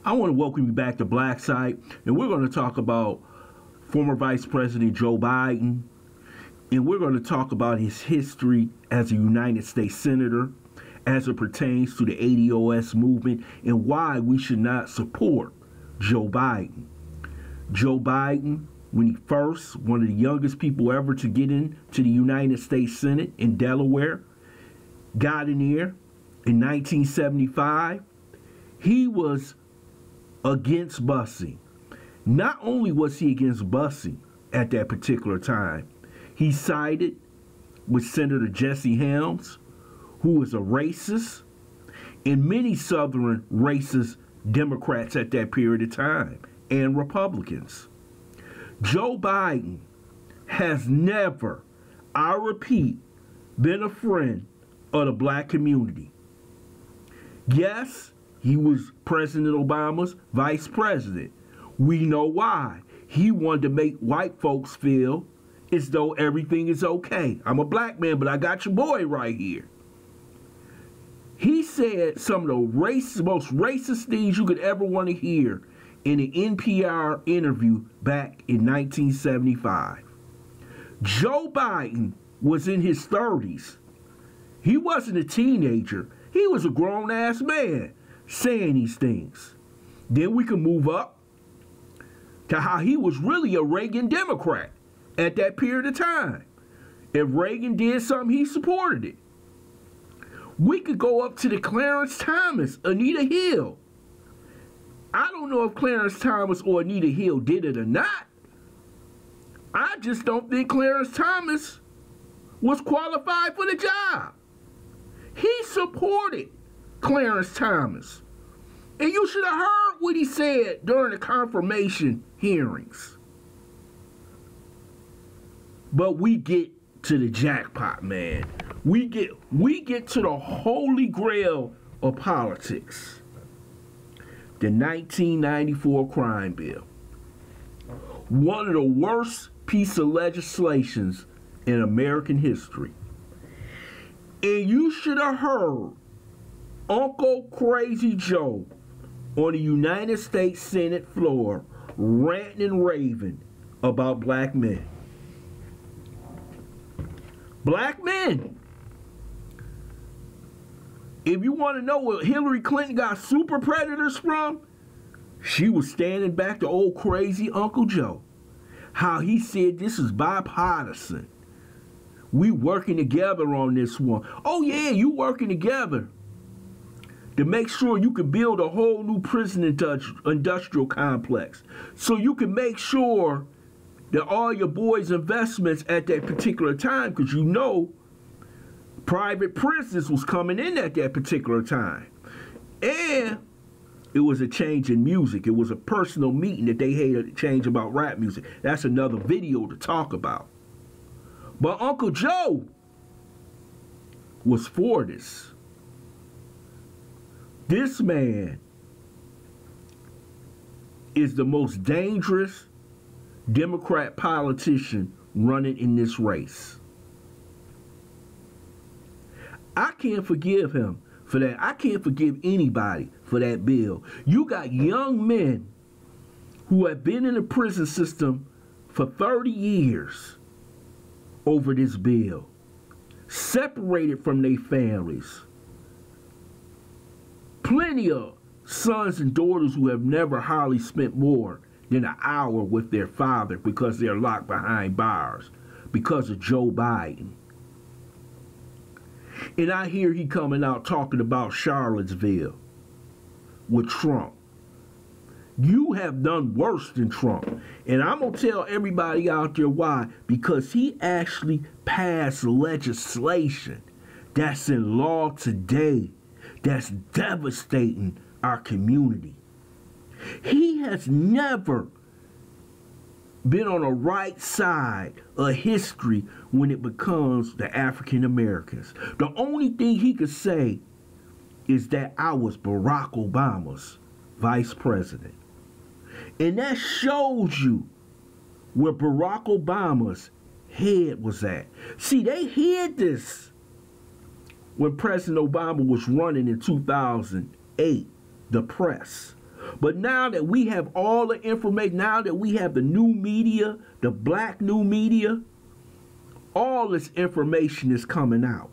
I want to welcome you back to Black Site, and we're going to talk about former Vice President Joe Biden, and we're going to talk about his history as a United States Senator as it pertains to the ADOS movement and why we should not support Joe Biden. Joe Biden, when he first, one of the youngest people ever to get into the United States Senate in Delaware, got in there in 1975, he was against busing. Not only was he against busing at that particular time, he sided with Senator Jesse Helms, who was a racist, and many Southern racist Democrats at that period of time, and Republicans. Joe Biden has never, I repeat, been a friend of the black community. Yes, he was President Obama's vice president. We know why. He wanted to make white folks feel as though everything is okay. I'm a black man, but I got your boy right here. He said some of the most racist things you could ever want to hear in an NPR interview back in 1975. Joe Biden was in his 30s. He wasn't a teenager. He was a grown-ass man saying these things. Then we can move up to how he was really a Reagan Democrat at that period of time. If Reagan did something, he supported it. We could go up to the Clarence Thomas, Anita Hill. I don't know if Clarence Thomas or Anita Hill did it or not. I just don't think Clarence Thomas was qualified for the job. He supported Clarence Thomas. And you should have heard what he said during the confirmation hearings. But we get to the jackpot, man. We get to the holy grail of politics. The 1994 crime bill. One of the worst pieces of legislations in American history. And you should have heard Uncle Crazy Joe on the United States Senate floor ranting and raving about black men. Black men. If you want to know where Hillary Clinton got super predators from, she was standing back to old crazy Uncle Joe. How he said this is bipartisan. We working together on this one. Oh yeah, you working together to make sure you can build a whole new prison industrial complex. So you can make sure that all your boys' investments at that particular time, because you know private prisons was coming in at that particular time. And it was a change in music. It was a personal meeting that they had to change about rap music. That's another video to talk about. But Uncle Joe was for this. This man is the most dangerous Democrat politician running in this race. I can't forgive him for that. I can't forgive anybody for that bill. You got young men who have been in the prison system for 30 years over this bill, separated from their families. Plenty of sons and daughters who have never hardly spent more than an hour with their father because they're locked behind bars because of Joe Biden. And I hear he coming out talking about Charlottesville with Trump. You have done worse than Trump. And I'm going to tell everybody out there why. Because he actually passed legislation that's in law today that's devastating our community. He has never been on the right side of history when it becomes the African Americans. The only thing he could say is that I was Barack Obama's vice president. And that shows you where Barack Obama's head was at. See, they hid this when President Obama was running in 2008, the press. But now that we have all the information, now that we have the new media, the black new media, all this information is coming out.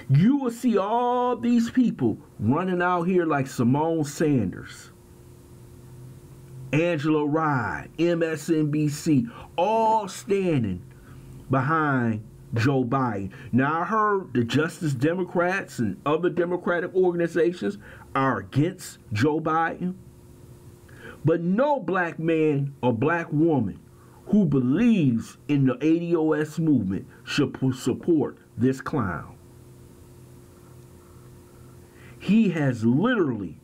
You will see all these people running out here like Simone Sanders, Angela Rye, MSNBC, all standing behind Joe Biden. Now, I heard the Justice Democrats and other Democratic organizations are against Joe Biden. But no black man or black woman who believes in the ADOS movement should support this clown. He has literally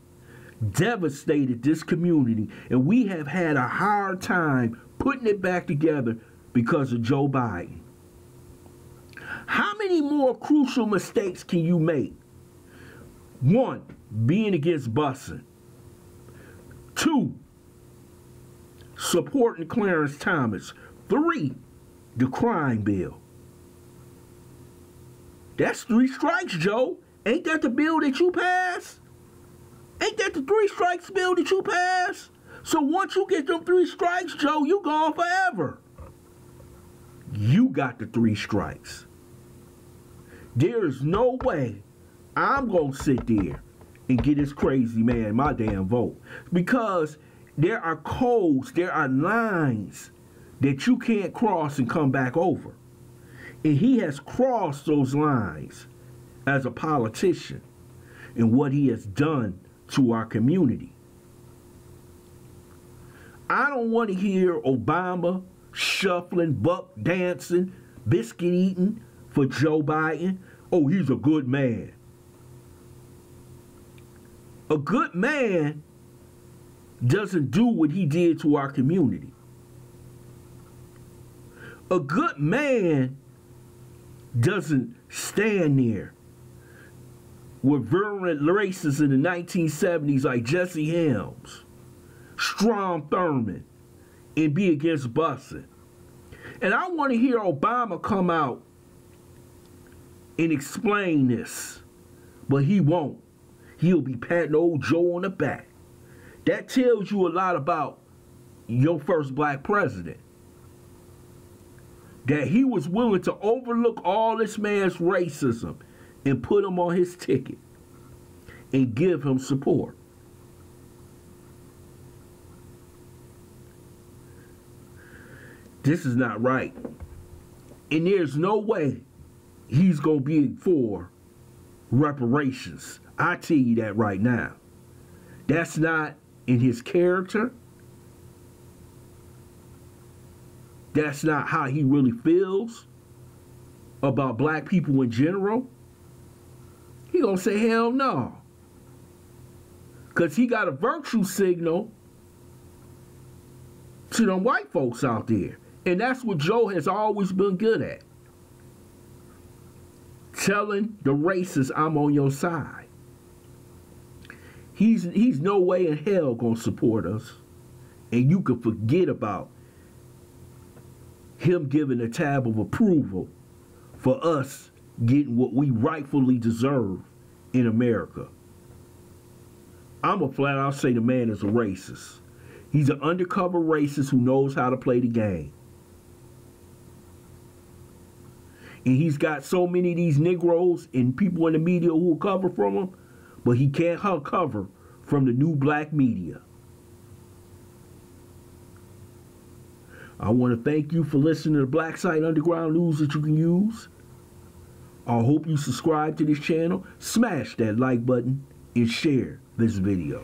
devastated this community, and we have had a hard time putting it back together because of Joe Biden. How many more crucial mistakes can you make? 1, being against busing. 2, supporting Clarence Thomas. 3, the crime bill. That's 3 strikes, Joe. Ain't that the bill that you passed? Ain't that the 3 strikes bill that you passed? So once you get them 3 strikes, Joe, you gone forever. You got the 3 strikes. There is no way I'm going to sit there and get this crazy man my damn vote. Because there are codes, there are lines that you can't cross and come back over. And he has crossed those lines as a politician and what he has done to our community. I don't want to hear Obama shuffling, buck dancing, biscuit eating for Joe Biden. Oh, he's a good man. A good man doesn't do what he did to our community. A good man doesn't stand there with virulent racists in the 1970s like Jesse Helms, Strom Thurmond, and be against busing. And I want to hear Obama come out and explain this, but he won't. He'll be patting old Joe on the back. That tells you a lot about your first black president. That he was willing to overlook all this man's racism and put him on his ticket and give him support. This is not right. And there's no way he's going to be for reparations. I tell you that right now. That's not in his character. That's not how he really feels about black people in general. He gonna say hell no. Because he got a virtue signal to them white folks out there. And that's what Joe has always been good at. Telling the racists I'm on your side. He's no way in hell gonna support us. And you can forget about him giving a tab of approval for us getting what we rightfully deserve in America. I'm a flat out say the man is a racist. He's an undercover racist who knows how to play the game. And he's got so many of these Negroes and people in the media who will cover from him, but he can't cover from the new black media. I want to thank you for listening to the Black Site Underground News that you can use. I hope you subscribe to this channel, smash that like button, and share this video.